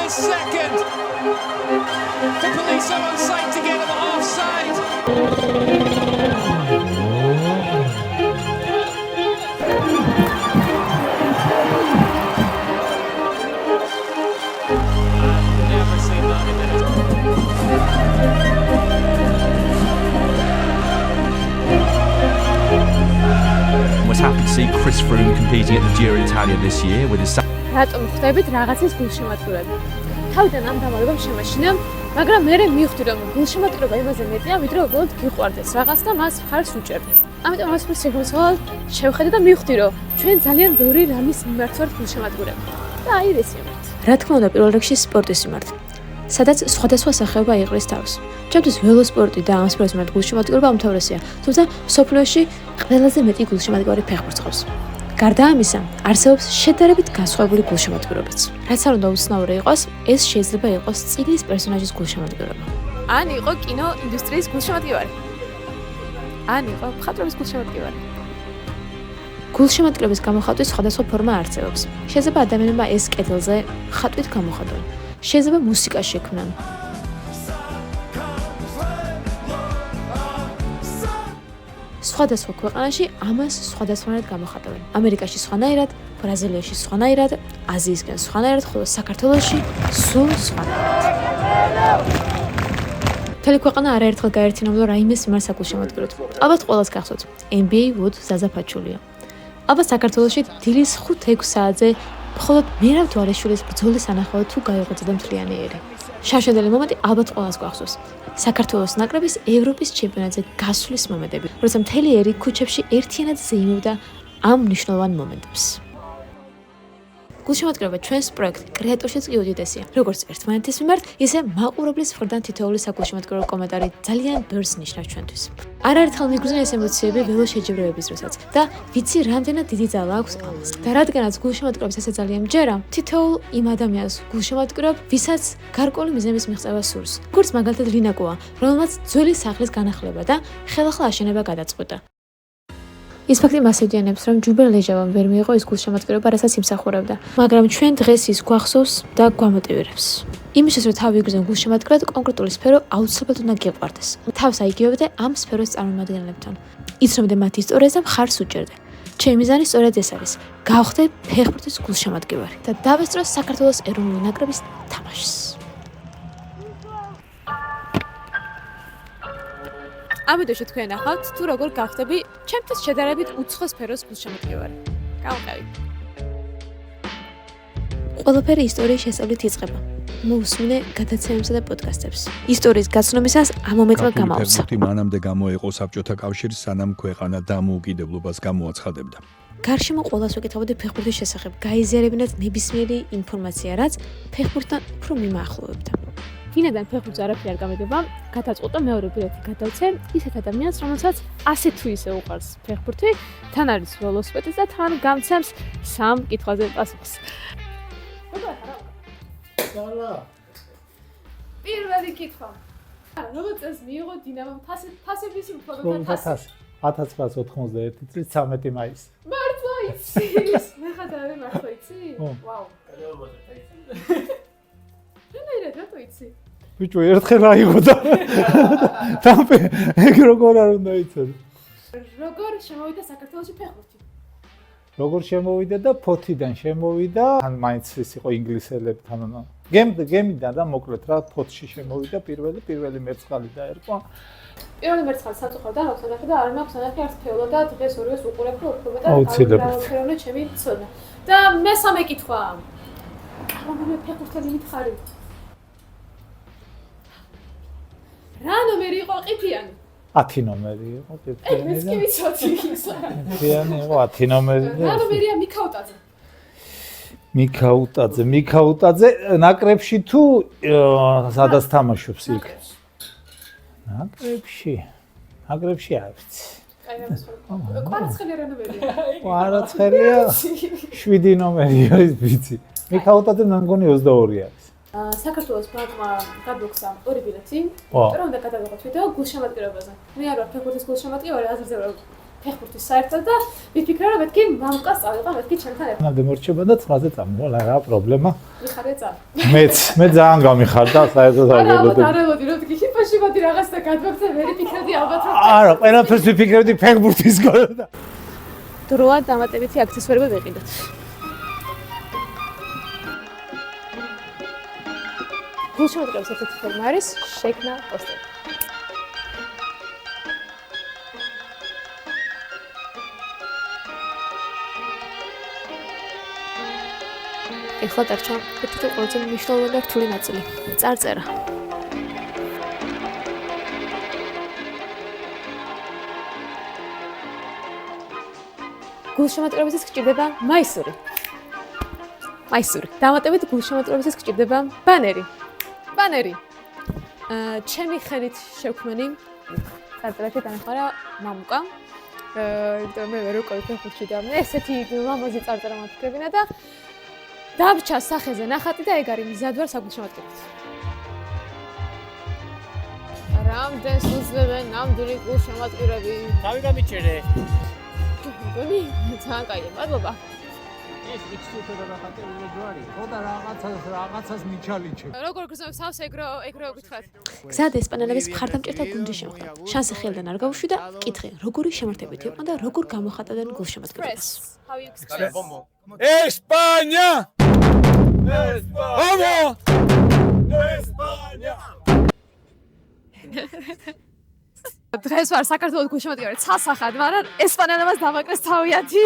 his second. The police are on site to get him offside. I've never seen that in Was happy to see Chris Froome competing at the Giro d'Italia this year with his რატომ ხვდებით რაღაცის გულშემატკივრად? თავიდან ამ დამალობამ შემაშინა, მაგრამ მე მივხვდი რომ გულშემატკივრობა იმაზე მეტია, ვიდრე უბრალოდ გიყვარდეს რაღაც და მას მხარს უჭერდი. ამიტომ მას პრინციპალურად შევხედე და მივხვდი რომ ჩვენ ძალიან ბევრი რამის მიმართ ვართ გულშემატკივრები. და აი ეს იმით. რა თქმა უნდა, პირველ რიგში სპორტის მიმართ. სადაც სხვადასხვა სახეობა იყრის თავს. ჩემთვის ველოსპორტი და ამ სპორტის მიმართ გულშემატკივრობა უმთავრესია, თუმცა სოფლიოში ყველაზე მეტი გულშემატკივარი ფეხბურთს ყავს. გარდა ამისა, არსებობს შედარებით განსხვავებული გულშემატკივრობაც. რაც არ უნდა უცნაური იყოს, ეს შეიძლება იყოს წიგნის პერსონაჟის გულშემატკივრობა. ან იყო კინო ინდუსტრიის გულშემატკივარი. ან იყო მხატვრობის გულშემატკივარი. გულშემატკივრობის გამოხატვის სხვადასხვა ფორმა არსებობს. შეიძლება ადამიანებმა ეს კედელზე ხატვით გამოხატონ. შეიძლება მუსიკა შექმნან. სხვადასხვა ქვეყანაში ამას სხვადასხვანაირად გამოხატავენ. ამერიკაში სხვანაირად, ბრაზილიაში სხვანაირად, აზიისკენ სხვანაირად, ხოლო საქართველოში სულ სხვანაირად. მთელი ქვეყანა არაერთხელ გაერთიანებულა რაიმეს მიმართ საგულშემატკივროდ. ალბათ ყველას გახსოვთ, NBA ვოდ ზაზა ფაჩულია. ალბათ საქართველოში დილის 5-6 საათზე მხოლოდ მერაბ თვალიშვილის ბრძოლის ანახავად თუ გაიღვიძა მთლიანი ერი. შარშანდელი მომენტი ალბათ ყველას გვახსოვს. საქართველოს ნაკრების ევროპის ჩემპიონატზე გასვლის მომენტები, როცა მთელი ერი ქუჩებში ერთიანად ზეიმობდა ამ მნიშვნელოვან მომენტებს. გულშემატკივრობა ჩვენს პროექტ კრეატორშიც კი უდიდესია. როგორც ერთმანეთის მიმართ, ისე მაყურებლის მხრიდან თითოეული საგულშემატკივრო კომენტარი ძალიან ბევრს ნიშნავს ჩვენთვის. არაერთხელ მიგვიძინა ეს ემოციები ველო შეჯიბრებების დროსაც და ვიცი რამდენად დიდი ძალა აქვს ამას. და რადგანაც გულშემატკივრობის ესე ძალიან მჯერა, თითოეულ იმ ადამიანს გულშემატკივრობ, ვისაც გარკვეული მიზნების მიღწევა სურს. როგორც მაგალითად ლინაკოა, რომელმაც ძველი სახლის განახლება და ხელახლა აშენება გადაწყვიტა. ის ფაქტი მას ედიანებს, რომ ჯუბერ ლეჟავამ ვერ მიიღო ის გულშემატკივრობა, რასაც იმსახურებდა, მაგრამ ჩვენ დღეს ის გვახსოვს და გვამოტივირებს. იმისთვის, რომ თავი იგრძნო გულშემატკივრად, კონკრეტული სფერო აუცილებლად უნდა გიყვარდეს. თავს აიგივებდე ამ სფეროს წარმომადგენლებთან. იცნობდე მათ ისტორიას და მხარს უჭერდე. ჩემი მიზანი სწორედ ეს არის. გავხდე ფეხბურთის გულშემატკივარი და დავესწრო საქართველოს ეროვნული ნაკრების თამაშს. ამიტომ თქვენ ახავთ თუ როგორ გავხდები ჩემთვის შედარებით უცხო სფეროს გულშემატკივარი. გავყევით. ყველაფერი ისტორიის შესწავლით იწყება. მოусმინე გადაცემებსა და პოდკასტებს. ისტორიის გაცნობისას ამ მომენტმა გამაუცა. ფეხბურთი მანამდე გამოიყო საბჭოთა კავშირს, სანამ ქვეყანა დამოუკიდებლობას გამოაცხადებდა. გარშემო ყველას ვეკითხებოდი ფეხბურთის შესახებ, გაიზიარებინათ ნებისმიერი ინფორმაცია, რაც ფეხბურთთან უფრო მიმაახლოვებდა. ვინადან ფეხბურთს არაფერი არ გამედება, გადაწყვეტა მეორე ბილეთი გადავცე ისეთ ადამიანს, რომელსაც ასე თუ ისე უყვარს ფეხბურთი, თან არის ველოსპედიც და თან გამცემს სამ კითხვაზე პასუხს. პირველი კითხვა. როგორ წელს მიიღო დინამომ თასების უფლება 1991 წლის 13 მაისი. მართლა იცის? მე ხადავე მართლა იცი? ვაუ. რატო იცი? ბიჭო, ერთხელ აიღო და თამპე ეგ როგორ არ უნდა იცოდე. როგორ შემოვიდა საქართველოში ფეხბურთი? როგორ შემოვიდა და ფოთიდან შემოვიდა, ან მაინც ის იყო ინგლისელებთან. გემიდან და მოკლედ რა, ფოთში შემოვიდა პირველი მერცხალი დაერყვა. პირველი მერცხალი საწუხარდა როცა და არ მაქვს ანახი არც ფეულა და დღეს ორივეს უყურებ და უფრო და გავფეროვნე ჩემი ცოდნა. და მესამე კითხვა. კამერა ფეხბურთელი მითხარი. რა ნომერი იყო ყიფიანი? 10 ნომერი იყო ყიფიანი. ეს კი ვიცოდი ის. ყიფიანი იყო 10 ნომერი. რა ნომერია მიქაუტაძე? მიქაუტაძე ნაკრებში თუ სადაც თამაშობს იქ? ნაკრებში არ ვიცი. კვარაცხელია რა ნომერია? კვარაცხელია 7 ნომერია ის ვიცი. მიქაუტაძე მე მგონი 22 არის. საქართველოს ბანკმა გადაგოხსნა 2 ბილეთი, იმიტომ რომ უნდა გადავიღოთ ვიდეო გულშემატკივრობაზე. მე არ ვარ ფეხბურთის გულშემატკივარი, აზრზე ვარ ფეხბურთის საერთოდ და ვიფიქრე რომ მეთქი მამკა წავიღო მეთქი ჩემთან ერთად. ნამდვილად მორჩება და 9-ზე წამოვალ, რა პრობლემა. მიხარია წა. მე ძალიან გამიხარდა საერთოდ არ გელოდი. არა მოდი რომ თქვი შიფაში მოდი რაღაცა გადმოგცე ვერ ვიფიქრდი ალბათ რომ არა, ყველაფერს ვიფიქრებდი ფეხბურთის გოლს და დროა დამატებითი აქსესუარები ვეყიდოთ. გულშემატკივრების ერთ-ერთი ფორმა არის შექმნა პოსტერი. ეხლა დარჩა ერთ-ერთი ყველაზე მნიშვნელოვანი და რთული ნაწილი წარწერა. გულშემატკივრებისთვის გჭირდება მაისური. დამატებით გულშემატკივრებისთვის გჭირდება ბანერი. ჩემი ხელით შევქმნი წარწერაში განახარა მამუკა. იმიტომ მე ვერ ვიყავი ფეხბურთში და მე ესეთი ლამაზი წარწერა მათქებინა და დაბჭა სახეზე ნახატი და ეგ არის მიზად ვარ საგულშემატკივრად. რამდენს უძლებენ ნამდვილი გულშემატკივრები? თავი გამიჩერე. მგონი ძალიან კაია, მადლობა. ეს იქცუქა და ნახატი უძვარი. ხო და რაღაცას მიჩალიჩე. როგორ გრძნობს თავს ეგრეო გითხრათ? გზად ესპანელების მხარდამჭერთა გუნდი შემოხვდა. შანსი ხელიდან არ გავუშვი და კითხე, როგორი შემართებით იყო და როგორ გამოხატავდნენ გულშემატკივრებას. ესპანია! Vamos! España! დღეს ვარ საქართველოს გულშემატკივარი ცალსახად, მაგრამ ესპანელებმა დამაკრეს თავიანთი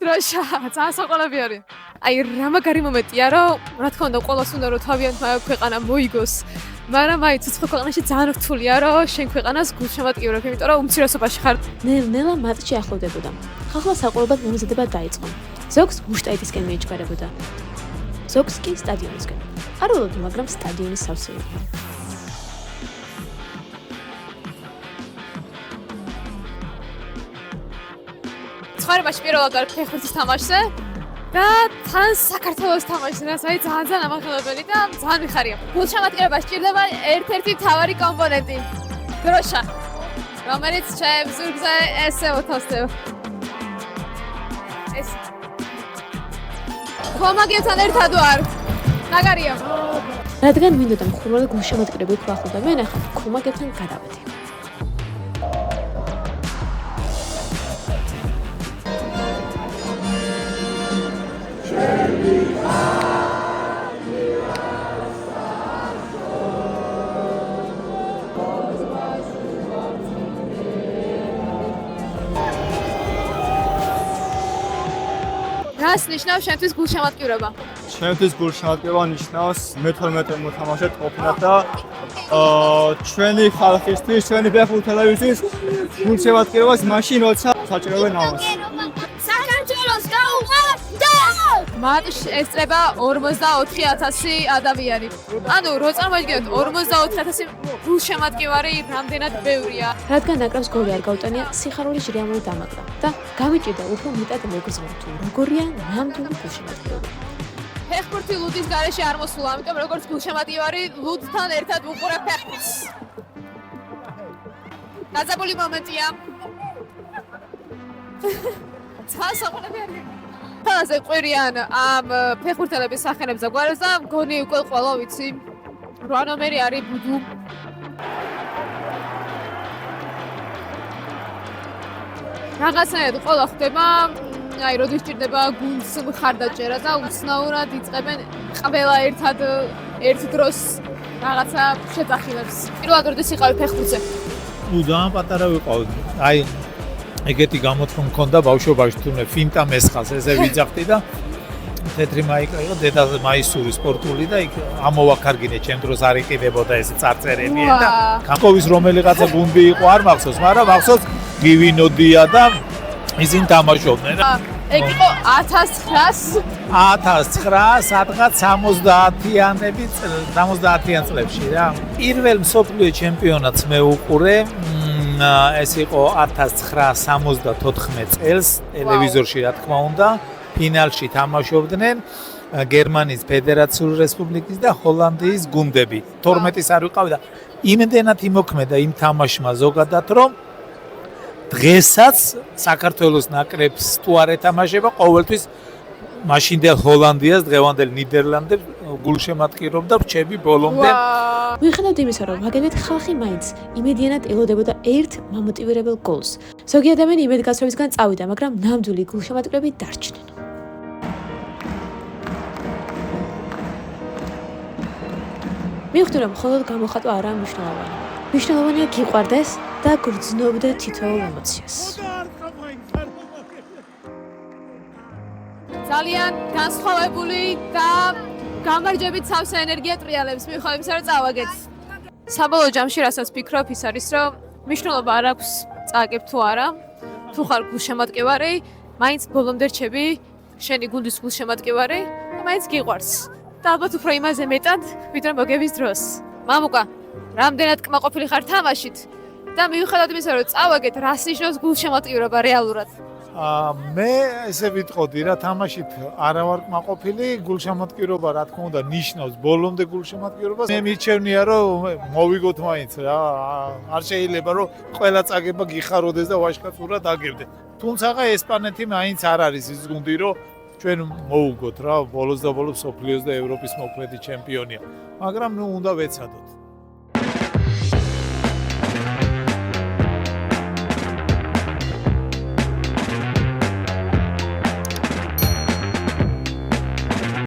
დროშა, ძალიან საყოლები არის. აი რა მაგარი მომენტია, რომ რა თქმა უნდა ყველას უნდა რომ თავიანთი ქვეყანა მოიგოს, მაგრამ აი ცოცხალ ქვეყანაში ძალიან რთულია, რომ შენ ქვეყანას გულშემატკივრებ, იმიტომ რომ უმცირესობაში ხარ. ნელა მატჩი ახლოვდებოდა. ხალხმა საყოველად მომზადება დაიწყო. ზოგს მუშტაიდისკენ მიეჩქარებოდა. ზოგს კი სტადიონისკენ. არ ველოდი, მაგრამ სტადიონის სავსე იყო. ცხოვრებაში პირველად ვარ ფეხბურთის თამაშზე და თან საქართველოს თამაშზე, რასაც ძალიან ამაღლებელი და ძალიან მიხარია. გულშემატკივრებას სჭირდება ერთ-ერთი მთავარი კომპონენტი, დროშა, რომელიც ჩემ ზურგზე ესე მოთავსდება. ეს ხომაგებთან ერთად ვარ. მაგარია. რადგან მინდოდა მხურვალე გულშემატკივრები ვქვა და მე ნახე ხომაგებთან გადავედი. რას ნიშნავს შენთვის გულშემატკივრება? შენთვის გულშემატკივრება ნიშნავს მე-12 მოთამაშედ ყოფნა და ჩვენი ხალხისთვის, ჩვენი ფეხბურთელებისთვის გულშემატკივრებას მაშინ როცა საჭიროებენ ამას. საქართველოს გაუღალდა! მატჩს ესწრება 44,000 ადამიანი. ანუ რო წარმოიდგინოთ 44,000 გულშემატკივარი რამდენად ბევრია. რადგან ნაკრებს გოლი არ გაუტანია, სიხარული ჟირიამური დამაგრა და გამიჭირდა უფრო მეტად მეგრძნო თუ როგორია ნამდვილი გულშემატკივარი. ფეხბურთი ლუდის გარეშე არ მოსულა, ამიტომ როგორც გულშემატკივარი ლუდთან ერთად უყურებ ფეხბურთს. დაძაბული მომენტია. ცალსაყოლები არის. ყველაზე ყვირიან ამ ფეხბურთელების სახელებს და გვარებს და მგონი უკვე ყველა ვიცი. 8 ნომერი არის ბუდუ. რაღაცნაირად ყველა ხდება, აი როდის ჭირდება გუნდს მხარდაჭერა და უცნაურად იწყებენ ყველა ერთად ერთ დროს რაღაცა შეძახილებს. პირველად როდის იყავი ფეხბურთზე? ძალიან პატარა ვიყავდი. აი ეგეთი გამოთქმა მქონდა ბავშვობაში, თუნდაც ფინტა მესხალს ესე ვიძახდი და თეთრი მაიკა იყო დედა მაისური სპორტული და იქ ამოვაქარგინე ჩემ დროს არ იყიდებოდა ეს წარწერები და კაკოვის რომელიღაცა გუნდი იყო არ მახსოვს, მაგრამ მახსოვს გივინოდია და ისინი თამაშობდნენ. ეგ იყო 1900 სადღაც 70-იან წლებში რა. პირველ მსოფლიო ჩემპიონატს მე უყურე. ეს იყო 1974 წელს ტელევიზორში რა თქმა უნდა. ფინალში თამაშობდნენ გერმანიის ფედერაციული რესპუბლიკის და ჰოლანდიის გუნდები. 12-ის არ ვიყავი და იმდენად იმოქმედა იმ თამაშმა ზოგადად რომ დღესაც საქართველოს ნაკრებს თუ არ ეთამაშება, ყოველთვის მაშინდელ ჰოლანდიას, დღევანდელ ნიდერლანდებს გულშემატკივრობდა რჩები ბოლომდე. მიუხედავად იმისა, რომ მაგალითად ხალხი მაინც იმედიანად ელოდებოდა ერთ მამოტივირებელ გოლს. ზოგი ადამიანი იმედგაცრუებისგან წავიდა, მაგრამ ნამდვილი გულშემატკივრები დარჩნენ. მივხვდი, რომ მხოლოდ გამოხატვა არაა მნიშვნელოვანი. მნიშვნელოვანია გიყვარდეს და გრძნობდე თითოეულ ემოციას. ძალიან განსხვავებული და გამარჯვებით სავსე ენერგია ტრიალებს მიხვალ იმისა რომ წავაგეთ. საბოლოო ჯამში რასაც ვფიქრობ ის არის რომ მნიშვნელობა არ აქვს წააგებ თუ არა. თუ ხარ გულშემატკივარი, მაინც ბოლომდე რჩები შენი გუნდის გულშემატკივარი და მაინც გიყვარს. და ალბათ უფრო იმაზე მეტად, ვიდრე მოგების დროს. მამუკა, რამდენად კმაყოფილი ხარ თამაშით და მიუხედავად იმისა რომ წავაგეთ, რას ნიშნავს გულშემატკივრობა რეალურად? მე ესე ვიტყოდი რა თამაშით არა ვარ კმაყოფილი, გულშემატკივრობა რა თქმა უნდა ნიშნავს ბოლომდე გულშემატკივრობას. მე მიჩვენია რომ მოვიგოთ მაინც რა, არ შეიძლება რომ ყველა წაგება გიხაროდეს და ვაჟკაცურად აგებდე. თუმცა ესპანეთი მაინც არ არის ის გუნდი რომ ჩვენ მოვუგოთ რა, ბოლოს და ბოლოს სოფლიოს და ევროპის მოქმედი ჩემპიონია. მაგრამ ნუ უნდა ვეცადოთ.